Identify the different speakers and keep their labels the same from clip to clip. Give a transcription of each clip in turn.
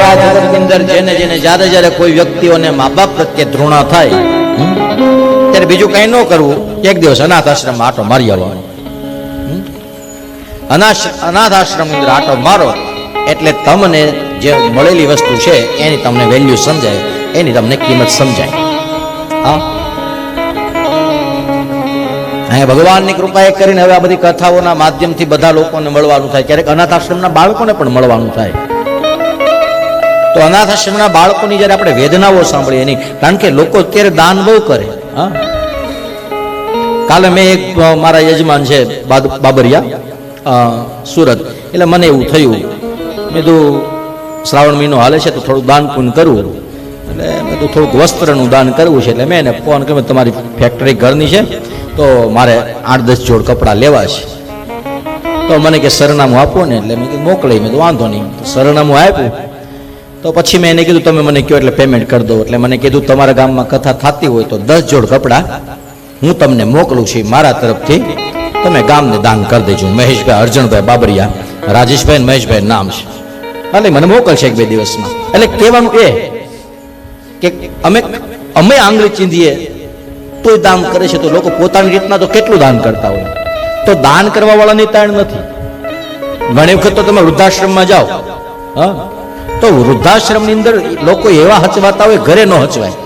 Speaker 1: આ જગતની અંદર જેને જેને જ્યારે જ્યારે કોઈ વ્યક્તિઓને મા બાપ પ્રત્યે ધૃણા થાય ત્યારે બીજું કઈ ન કરવું, એક દિવસ અનાથ આશ્રમમાં આટો મારી આવવાનો. અનાથ આશ્રમ અંદર આટો મારો એટલે તમને જે મળેલી વસ્તુ છે એની તમને વેલ્યુ સમજાય, એની તમને કિંમત સમજાય. હા, અહીંયા ભગવાનની કૃપા એ કરીને હવે આ બધી કથાઓના માધ્યમથી બધા લોકોને મળવાનું થાય. ક્યારેક અનાથ આશ્રમના બાળકોને પણ મળવાનું થાય. તો અનાથ આશ્રમના બાળકોની જ્યારે આપણે વેદનાઓ સાંભળીએ એની, કારણ કે લોકો અત્યારે દાન બહુ કરે. હા, કાલે મેં એક મારા યજમાન છે બાબરિયા સુરત, એટલે મને એવું થયું, મેં તો શ્રાવણ મહિનો હાલે છે તો થોડું દાન પુણ્ય કરવું, એટલે મેં તો થોડુંક વસ્ત્રનું દાન કરવું છે. એટલે મેં એને ફોન કર્યો, તમારી ફેક્ટરી ઘરની છે તો મારે 8-10 જોડ કપડાં લેવા છે. તો મને કે સરનામું આપો ને, એટલે મેં કીધું મોકલી. મેં તો વાંધો નહીં. સરનામું આપ્યું તો પછી મેં એને કીધું તમે મને કહો એટલે પેમેન્ટ કરી દો. એટલે મને કીધું તમારા ગામમાં કથા થતી હોય તો 10 જોડ કપડાં હું તમને મોકલું છું મારા તરફથી, તમે ગામને દાન કરી દેજો. મહેશભાઈ અર્જણભાઈ બાબરિયા, રાજેશભાઈ ને મહેશભાઈ નામ છે. એટલે મને મોકલશે 1-2 દિવસમાં. એટલે કહેવાનું એ કે અમે આંગળી ચીંધીએ તોય દાન કરે છે, તો લોકો પોતાની રીતના તો કેટલું દાન કરતા હોય. તો દાન કરવા વાળાની તાણ નથી. ઘણી વખત તો તમે વૃદ્ધાશ્રમમાં જાઓ, હા, તો વૃદ્ધાશ્રમની અંદર લોકો એવા હચવાતા હોય ઘરે ન હચવાય.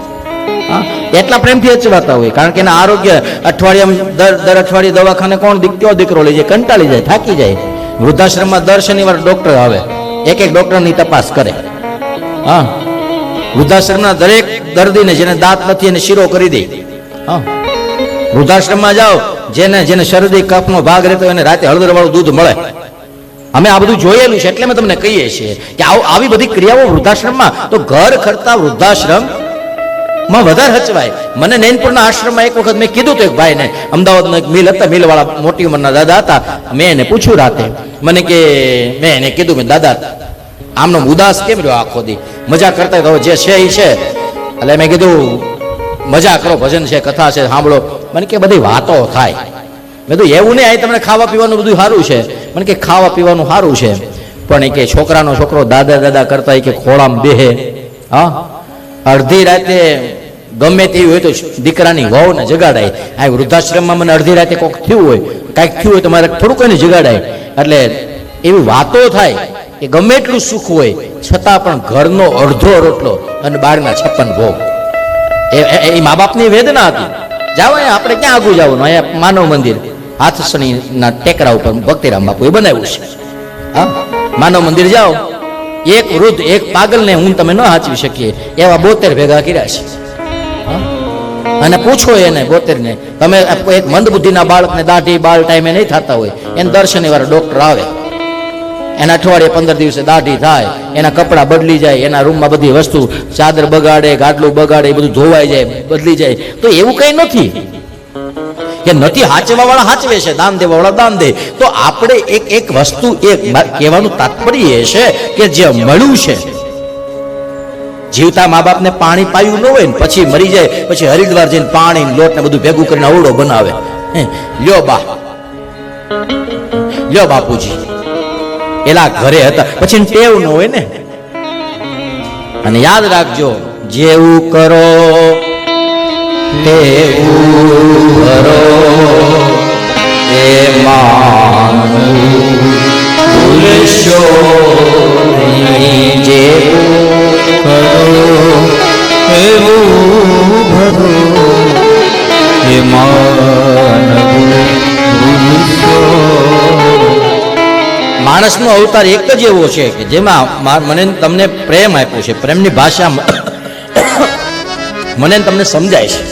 Speaker 1: હા, એટલા પ્રેમથી હચવાતા હોય, કારણ કે એના આરોગ્ય અઠવાડિયામાં દર અઠવાડિયે દવાખાને કોણ દીકરો લઈ જાય, કંટાળી જાય, થાકી જાય. વૃદ્ધાશ્રમમાં દર શનિવાર ડોક્ટર આવે, એક ડોક્ટરની તપાસ કરે. હા, વૃદ્ધાશ્રમના દરેક દર્દીને જેને દાંત નથી એને શીરો કરી દે. હા, વૃદ્ધાશ્રમમાં જાઓ, જેને શરદી કફનો ભાગ રહેતો એને રાતે હળદર વાળું દૂધ મળે. અમે આ બધું જોયેલું છે, એટલે અમે તમને કહીએ છીએ કે આવી બધી ક્રિયાઓ વૃદ્ધાશ્રમમાં, તો ઘર કરતા વૃદ્ધાશ્રમમાં વધારે હચવાય. મને નૈનપુરના આશ્રમમાં એક વખત મેં કીધું તો એક ભાઈને, અમદાવાદનો એક મિલ હતા, મિલ વાળા મોટી ઉંમરના દાદા હતા. મેં એને પૂછ્યું રાતે, મને કે મેં એને કીધું મેં દાદા આમનો ઉદાસ કેમ રહ્યો આખો દી, મજા કરતા તો જે છે એ છે. એટલે મેં કીધું મજા કરો, ભજન છે, કથા છે, સાંભળો. મને કે બધી વાતો થાય. મેં કીધું એવું નહીં, અહીં તમને ખાવા પીવાનું બધું સારું છે. મને કે ખાવા પીવાનું સારું છે, પણ એ કે છોકરાનો છોકરો દાદા કરતા એ કે ખોળામાં બેહે. હા, અડધી રાતે ગમે તેવી હોય તો દીકરાની વહુને જગાડાય. આ વૃદ્ધાશ્રમમાં મને અડધી રાતે કોઈક થયું હોય, કાંઈક થયું હોય તો મારે થોડું કોઈને જગાડાય. એટલે એવી વાતો થાય કે ગમે એટલું સુખ હોય છતાં પણ ઘરનો અડધો રોટલો અને બહારના 56 ભોગ, એ મા બાપની વેદના હતી. જાઓ, આપણે ક્યાં આગું જવાનું? અહીંયા માનવ મંદિર હાથસણીના ટેકરા ઉપર ભક્તિરામ બાપુએ બનાવ્યું છે. હા, માનવ મંદિર જાઓ, એક વૃદ્ધ એક પાગલને હું તમે ન હાચવી શકીએ એવા 72 ભેગા કર્યા છે. અને પૂછો એને 72 ને, તમે એક મંદ બુદ્ધિના બાળકને દાઢી બાળ ટાઈમે નહીં થતા હોય, એને દર શનિવારે ડોક્ટર આવે, એના અઠવાડિયે 15 દિવસે દાઢી થાય, એના કપડાં બદલી જાય, એના રૂમમાં બધી વસ્તુ ચાદર બગાડે, ગાડલું બગાડે, એ બધું ધોવાઈ જાય, બદલી જાય. તો એવું કઈ નથી કે નથી હાચવા વાળા હાચવે છે, દાન દેવા વાળા દાન દે. તો આપણે એક વસ્તુ કહેવાનું તાત્પર્ય એ છે કે જે મળ્યું છે, જીવતા મા બાપને પાણી પાયું ન હોય ને પછી મરી જાય, પછી હરિદ્વાર જઈને પાણી લોટ ને બધું ભેગું કરીને અવળો બનાવે, લ્યો બાપુજી, એલા ઘરે હતા, પછી ટેવ ન હોય ને. અને યાદ રાખજો, જેવું કરો તેવું કરો, એ માનવું ભૂલશો નહીં. જેવું કરો એવું ભરો, એ માનવું ભૂલશો. માણસનો અવતાર એક જ એવો છે કે જેમાં મને તમને પ્રેમ આપ્યો છે, પ્રેમની ભાષા મને તમને સમજાય છે.